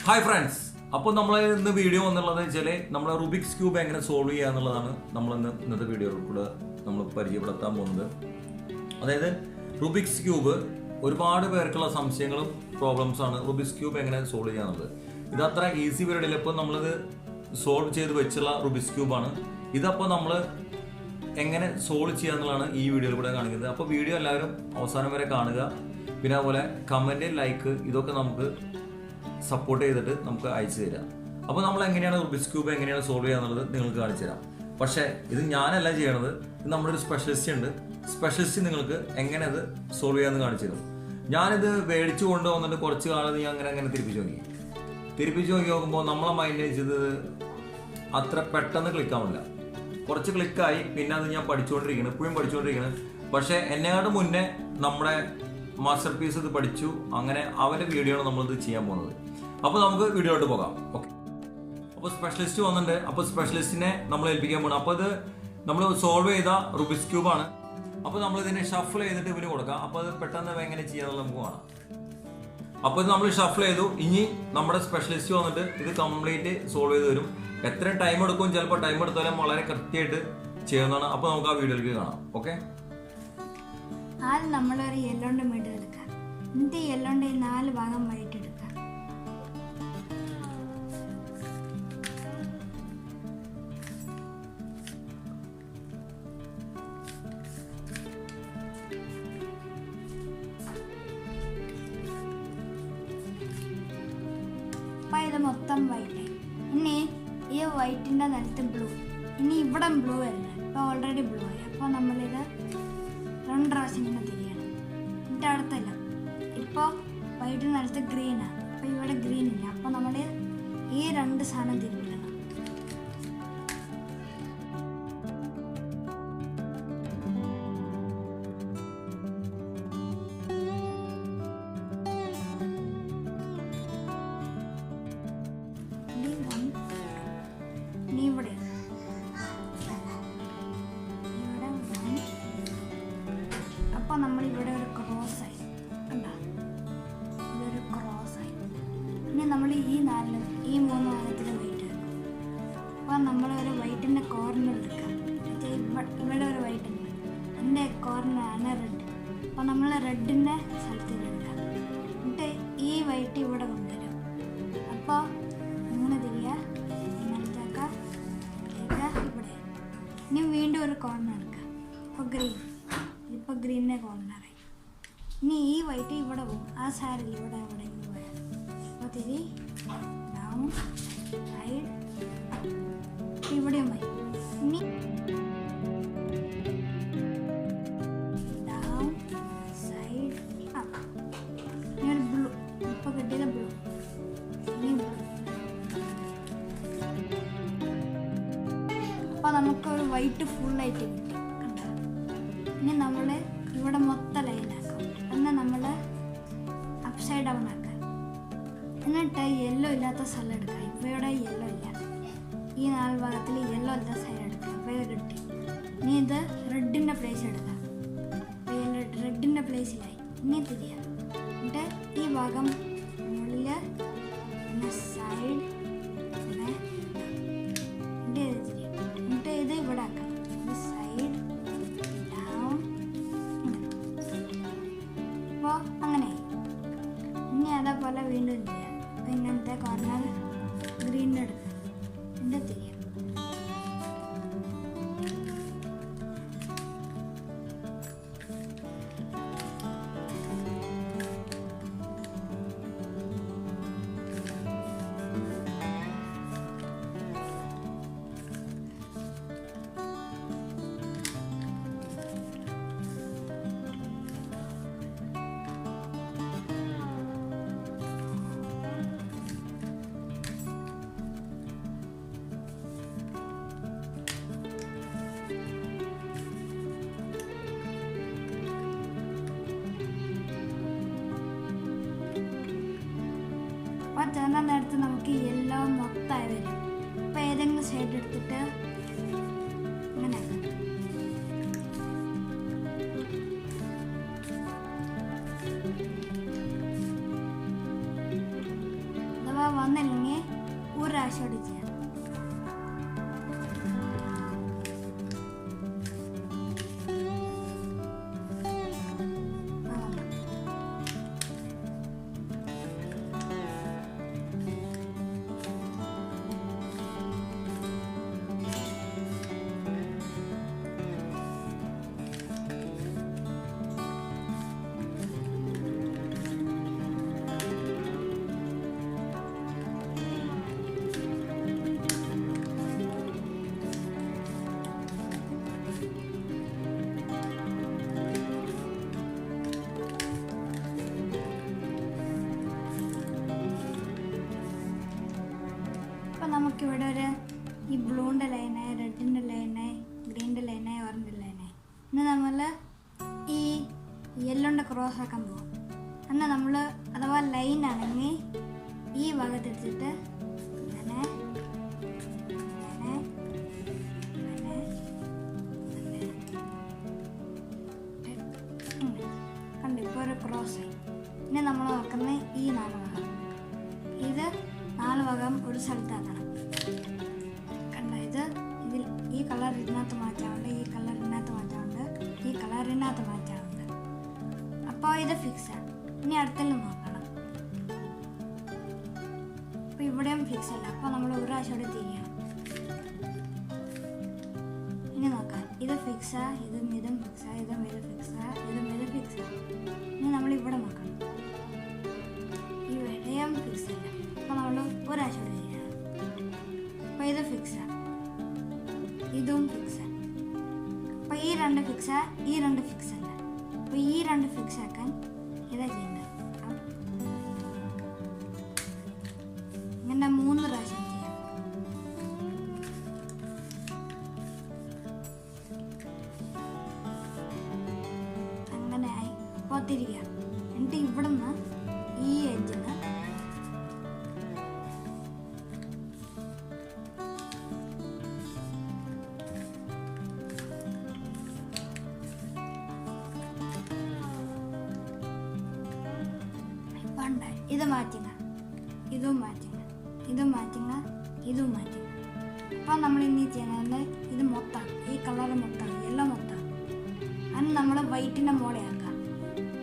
Hi friends, അപ്പോൾ നമ്മൾ ഇന്ന് വീഡിയോ വന്നുള്ളത് വെച്ചാല് നമ്മൾ റുബിക്സ് ക്യൂബ് എങ്ങനെ സോൾവ് ചെയ്യുക എന്നുള്ളതാണ് നമ്മൾ ഇന്നത്തെ വീഡിയോയിൽ കൂടെ നമ്മൾ പരിചയപ്പെടുത്താൻ പോകുന്നത്. അതായത് റുബിക്സ് ക്യൂബ് ഒരുപാട് പേർക്കുള്ള സംശയങ്ങളും പ്രോബ്ലംസ് ആണ്. റുബിക്സ് ക്യൂബ് എങ്ങനെ സോൾവ് ചെയ്യുക എന്നുള്ളത് ഇത് അത്ര ഈസി പീരീഡിൽ ഇപ്പോൾ നമ്മളിത് സോൾവ് ചെയ്ത് വെച്ചുള്ള റുബിക്സ് ക്യൂബാണ്. ഇതപ്പോൾ നമ്മൾ എങ്ങനെ സോൾവ് ചെയ്യുക എന്നുള്ളതാണ് ഈ വീഡിയോയിൽ കൂടെ കാണിക്കുന്നത്. അപ്പോൾ വീഡിയോ എല്ലാവരും അവസാനം വരെ കാണുക. പിന്നെ അതുപോലെ കമൻറ്റ്, ലൈക്ക് ഇതൊക്കെ നമുക്ക് സപ്പോർട്ട് ചെയ്തിട്ട് നമുക്ക് അയച്ചു തരാം. അപ്പോൾ നമ്മൾ എങ്ങനെയാണ് റുബിക്സ് ക്യൂബ് എങ്ങനെയാണ് സോൾവ് ചെയ്യുക എന്നുള്ളത് നിങ്ങൾക്ക് കാണിച്ചു തരാം. പക്ഷേ ഇത് ഞാനല്ല ചെയ്യണത്, ഇത് നമ്മുടെ ഒരു സ്പെഷ്യലിസ്റ്റ് ഉണ്ട്. സ്പെഷ്യലിസ്റ്റ് നിങ്ങൾക്ക് എങ്ങനെ അത് സോൾവ് ചെയ്യാമെന്ന് കാണിച്ചു തരും. ഞാനിത് മേടിച്ചു കൊണ്ടുവന്നിട്ട് കുറച്ച് കാലം ഞാൻ അങ്ങനെ തിരിപ്പിച്ച് നോക്കി നോക്കുമ്പോൾ നമ്മളെ മൈൻഡ് വെച്ചത് അത്ര പെട്ടെന്ന് ക്ലിക്കാവില്ല. കുറച്ച് ക്ലിക്കായി, പിന്നെ അത് ഞാൻ ഇപ്പോഴും പഠിച്ചുകൊണ്ടിരിക്കുന്നത്. പക്ഷേ എന്നെക്കാട്ടും മുന്നേ നമ്മുടെ മാസ്റ്റർ പീസ് ഇത് പഠിച്ചു. അങ്ങനെ അവൻ്റെ വീഡിയോ ആണ് നമ്മളിത് ചെയ്യാൻ പോകുന്നത്. അപ്പോൾ നമുക്ക് വീഡിയോയിലോട്ട് പോകാം. ഓക്കെ, അപ്പോൾ സ്പെഷ്യലിസ്റ്റ് വന്നിട്ടുണ്ട്. അപ്പോൾ സ്പെഷ്യലിസ്റ്റിനെ നമ്മൾ ഏൽപ്പിക്കാൻ പോകണം. അപ്പോൾ ഇത് നമ്മൾ സോൾവ് ചെയ്ത റുബിക്സ് ക്യൂബാണ്. അപ്പോൾ നമ്മൾ ഇതിനെ ഷഫിൾ ചെയ്തിട്ട് ഇവന് കൊടുക്കാം. അപ്പോൾ അത് പെട്ടെന്ന് എങ്ങനെ ചെയ്യാന്നുള്ളത് നമുക്ക് കാണാം. അപ്പോൾ ഇത് നമ്മൾ ഷഫിൾ ചെയ്തു. ഇനി നമ്മുടെ സ്പെഷ്യലിസ്റ്റ് വന്നിട്ട് ഇത് കംപ്ലീറ്റ് സോൾവ് ചെയ്ത് തരും. എത്ര ടൈം എടുക്കും, ചിലപ്പോൾ ടൈം എടുത്താലും വളരെ കൃത്യമായിട്ട് ചെയ്യുന്നതാണ്. അപ്പോൾ നമുക്ക് ആ വീഡിയോയിലേക്ക് കാണാം. ഓക്കെ, ആദ്യം നമ്മളൊരു യെല്ലോൻ്റെ മിഡ് എടുക്കാം. എന്നിട്ട് യെല്ലോൻ്റെ 4 ഭാഗം വൈറ്റ് എടുക്കാം. അപ്പം ഇത് മൊത്തം വൈറ്റ്. ഇനി ഈ വൈറ്റിൻ്റെ നിലത്ത് ബ്ലൂ. ഇനി ഇവിടെ ബ്ലൂ വരുന്നത് ഇപ്പോൾ ഓൾറെഡി ബ്ലൂ ആയി. അപ്പോൾ നമ്മളിത് 2 പ്രാവശ്യം ഇങ്ങനെ തിരിയണം. എന്നിട്ട് അടുത്തല്ല, ഇപ്പോൾ വൈറ്റിന് നിലത്ത് ഗ്രീനാണ്. അപ്പോൾ ഇവിടെ ഗ്രീൻ ഇല്ല. അപ്പോൾ നമ്മൾ ഈ 2 സാധനം തിരിക്കണം. ഇനി ഇവിടെ അപ്പോൾ നമ്മളിവിടെ ഒരു ക്രോസ് ആയി കണ്ടോ, ഇതൊരു ക്രോസ് ആയി. ഇനി നമ്മൾ ഈ 3 ഭാഗത്തിൽ വൈറ്റ് എടുക്കും. അപ്പോൾ നമ്മളൊരു വൈറ്റിൻ്റെ കോർണർ എടുക്കാം. ഇവിടെ ഒരു വൈറ്റ് ഉണ്ട്, എൻ്റെ കോർണറാണ് റെഡ്. അപ്പോൾ നമ്മൾ റെഡിൻ്റെ സ്ഥലത്തിൽ എടുക്കാം. എന്നിട്ട് ഈ വൈറ്റ് ഇവിടെ കൊണ്ടുവരും. അപ്പോൾ ഇങ്ങനെ തിരിയുക, ഇങ്ങനത്തേക്ക് ഇവിടെ. ഇനി വീണ്ടും ഒരു കോർണർ എടുക്കാം. അപ്പോൾ ഗ്രീൻ, ഇപ്പോൾ ഗ്രീനിനെ കോർണറായി. ഇനി ഈ വൈറ്റ് ഇവിടെ പോകും. ആ സാരിൽ ഇവിടെ ഇങ്ങനെ പോയാൽ അപ്പോൾ തിരി ഡൗൺ സൈഡ് ഇവിടെയും പോയി. ഇനി ഡൗൺ സൈഡ് അപ്പ്. ഇനി ഒരു ബ്ലൂ, ഇപ്പോൾ കിട്ടിയത് ബ്ലൂ. ഇനി ബ്ലൂ. അപ്പോൾ നമുക്കൊരു വൈറ്റ് ഫുള്ളായിട്ട് കിട്ടി. ഇനി നമ്മൾ ഇവിടെ മൊത്തം ലൈനാക്കാം. എന്നാൽ നമ്മൾ അപ്സൈഡ് ഡൗൺ ആക്കാം. എന്നിട്ട് യെല്ലോ ഇല്ലാത്ത സ്ഥലം എടുക്കാം. ഇപ്പോൾ ഇവിടെ യെല്ലോ ഇല്ല. ഈ 4 ഭാഗത്തിൽ യെല്ലോ ഇല്ലാത്ത സൈഡ് എടുക്കാം. അപ്പോൾ ഇത് കിട്ടി. ഇനി ഇത് റെഡിൻ്റെ പ്ലേസ് എടുക്കാം. അപ്പോൾ റെഡിൻ്റെ പ്ലേസിലായി. ഇനി തിരിയാം. എന്നിട്ട് ഈ ഭാഗം മുകളിൽ, പിന്നെ സൈഡ്, പിന്നെ ഇത് തിരിയാം. എന്നിട്ട് ഇത് ഇവിടെ ആക്കാം. ഇത് സൈഡ് അപ്പോൾ അങ്ങനെയായി. ഇനി അതേപോലെ വീണ്ടും ചെയ്യാം. അപ്പോൾ ഇങ്ങനത്തെ കോർണർ ഗ്രീനിൻ്റെ എടുക്കാം. എന്നിട്ട് തിരിയാം. അപ്പോൾ ചേർന്ന നേരത്ത് നമുക്ക് യെല്ലോ മൊത്തമായി വരും. അപ്പോൾ ഏതെങ്കിലും സൈഡ് എടുത്തിട്ട് ഇങ്ങനെ വന്നില്ലെങ്കിൽ ഒരു പ്രാവശ്യം കൂടി ചെയ്യാം. നമുക്കിവിടെ ഒരു ഈ ബ്ലൂവിൻ്റെ ലൈനായി, റെഡിൻ്റെ ലൈനായി, ഗ്രീൻ്റെ ലൈനായി, ഓറഞ്ചിൻ്റെ ലൈനായി. ഇന്ന് നമ്മൾ ഈ യെല്ലോൻ്റെ ക്രോസ് ആക്കാൻ പോകും. എന്നാൽ നമ്മൾ അഥവാ ലൈനാണെങ്കിൽ ഈ ഭാഗത്തെടുത്തിട്ട് ഇങ്ങനെ ഇങ്ങനെ ഇങ്ങനെ കണ്ടു. ഇപ്പോൾ ഒരു ക്രോസായി. ഇനി നമ്മൾ നോക്കുന്നത് ഈ 4 ഭാഗം. ഇത് 4 ഭാഗം ഒരു സ്ഥലത്താക്കണം. കണ്ട, ഇതിൽ ഈ കളർ ഇതിനകത്ത് മാറ്റാറുണ്ട്, ഈ കളർ ഇതിനകത്ത് മാറ്റാറുണ്ട്, ഈ കളർ ഇതിനകത്ത് മാറ്റാറുണ്ട്. അപ്പോൾ ഇത് ഫിക്സാണ്. ഇനി അടുത്തെല്ലാം നോക്കണം. അപ്പോൾ ഇവിടെയും ഫിക്സ് അല്ല. അപ്പോൾ നമ്മൾ ഒരു പ്രാവശ്യം കൂടെ തിരിയണം. ഇനി നോക്കാം. ഇത് ഫിക്സാ, ഇതും ഫിക്സാ, ഇതും ഫിക്സാ, ഇതും ഫിക്സാ. ഇനി നമ്മൾ ഇവിടെ നോക്കണം. ഇവിടെയും ഫിക്സ് അല്ല. അപ്പോൾ നമ്മൾ ഒരു പ്രാവശ്യം കൂടെ ചെയ്യണം. അപ്പോൾ ഇത് ഫിക്സാ, ഇതും ഫിക്സാ. അപ്പോൾ ഈ 2 ഫിക്സാ, ഈ 2 ഫിക്സ് അല്ല. അപ്പോൾ ഈ 2 ഫിക്സ് ആക്കാൻ ഇതാ ചെയ്യേണ്ടത്. ഇങ്ങനെ 3 പ്രാവശ്യം ചെയ്യാം. അങ്ങനെ ആയി. അപ്പോൾ തിരിക്കുക. എന്നിട്ട് ഇവിടുന്ന് ഈ എഡ്ജിന് ഇത് മാറ്റുക, ഇതും മാറ്റുക, ഇതും മാറ്റുക, ഇതും മാറ്റുക. അപ്പോൾ നമ്മൾ ഇനി ചെയ്യുന്നത് ഇത് മൊത്തം, ഈ കളർ മൊത്തം, യെല്ലോ മൊത്തം, അത് നമ്മൾ വൈറ്റിൻ്റെ മോളെ ആക്കാം.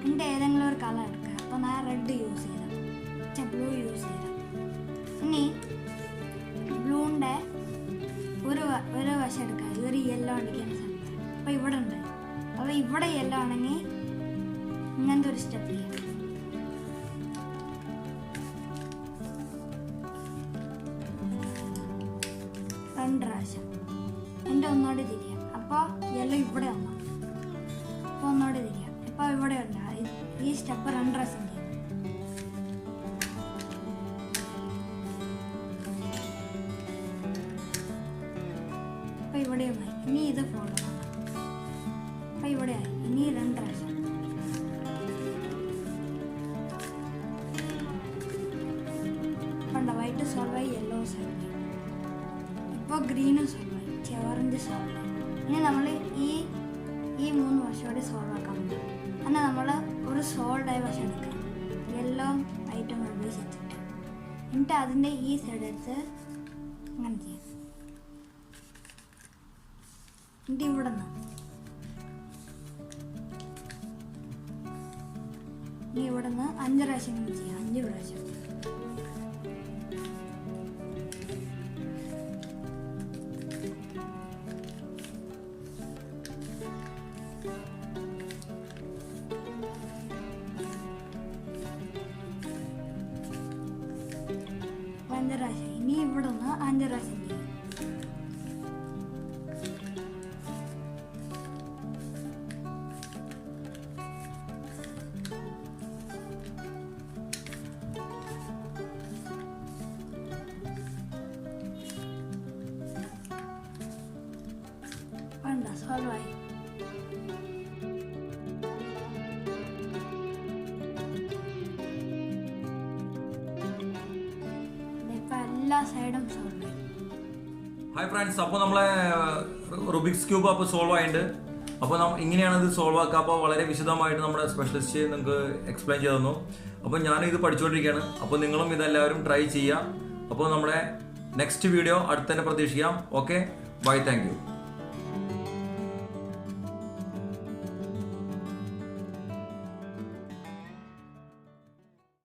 എന്നിട്ട് ഏതെങ്കിലും ഒരു കളർ എടുക്കുക. അപ്പോൾ ഞാൻ റെഡ് യൂസ് ചെയ്ത, ബ്ലൂ യൂസ് ചെയ്ത. ഇനി ബ്ലൂവിൻ്റെ ഒരു വശം എടുക്കുക. ഇതൊരു യെല്ലോ അടിക്കുന്ന സമയത്ത് അപ്പോൾ ഇവിടെ ഉണ്ട്. അപ്പോൾ ഇവിടെ യെല്ലോ ആണെങ്കിൽ ഇങ്ങനത്തെ ഒരു സ്റ്റെപ്പ് ചെയ്യാം. 2 പ്രാവശ്യം. എൻ്റെ ഒന്നോടെ തിരിയാം. അപ്പോൾ യെല്ലോ ഇവിടെ വന്നു. അപ്പോൾ ഒന്നോടെ തിരിയാം. ഇപ്പോൾ ഇവിടെ ഉണ്ട്. ഈ സ്റ്റെപ്പ് 2 പ്രാവശ്യം ചെയ്യാം. അപ്പോൾ ഇവിടെയുമായി. ഇനി ഇത് ഫോളോ ചെയ്യണം. അപ്പോൾ ഇവിടെയായി. ഇനി 2 പ്രാവശ്യം. കണ്ട, വൈറ്റ് സോൾവ് ആയി, യെല്ലോ സോൾവ് ആയി. ഇപ്പോൾ ഗ്രീനും സോൾവ് ആയി, ഓറഞ്ച് സോൾവ് ആയി. ഇനി നമ്മൾ ഈ 3 വർഷം കൂടി സോൾവ് ആക്കാൻ പറ്റും. എന്നാൽ നമ്മൾ ഒരു സോൾഡായ വശം എടുക്കുക. യെല്ലോ ഐറ്റം ഉപയോഗിച്ചിട്ട് എന്നിട്ട് അതിൻ്റെ ഈ സൈഡ് എടുത്ത് അങ്ങനെ ചെയ്യാം. എന്നിട്ട് ഇവിടെ നിന്ന് ഇനി ഇവിടെ നിന്ന് 5 പ്രാവശ്യം ഇങ്ങനെ ചെയ്യാം. 5 പ്രാവശ്യം. ഇനി ഇവിടെ നിന്ന് 5 പ്രാവശ്യം ചെയ്യും. വേണ്ട, സോൾവ് ആയി. എല്ലാ സൈഡും സോൾവ് ആയി. ഹായ് ഫ്രണ്ട്സ്, അപ്പോൾ നമ്മളെ റുബിക്സ് ക്യൂബ് അപ്പോൾ സോൾവ് ആയിട്ടുണ്ട്. അപ്പോൾ ഇങ്ങനെയാണ് ഇത് സോൾവ് ആക്കുക. അപ്പോൾ വളരെ വിശദമായിട്ട് നമ്മുടെ സ്പെഷ്യലിസ്റ്റ് നിങ്ങൾക്ക് എക്സ്പ്ലെയിൻ ചെയ്തു തന്നു. അപ്പോൾ ഞാനിത് പഠിച്ചുകൊണ്ടിരിക്കുകയാണ്. അപ്പോൾ നിങ്ങളും ഇതെല്ലാവരും ട്രൈ ചെയ്യുക. അപ്പോൾ നമ്മുടെ നെക്സ്റ്റ് വീഡിയോ അടുത്ത് തന്നെ പ്രതീക്ഷിക്കാം. Okay, bye, thank U.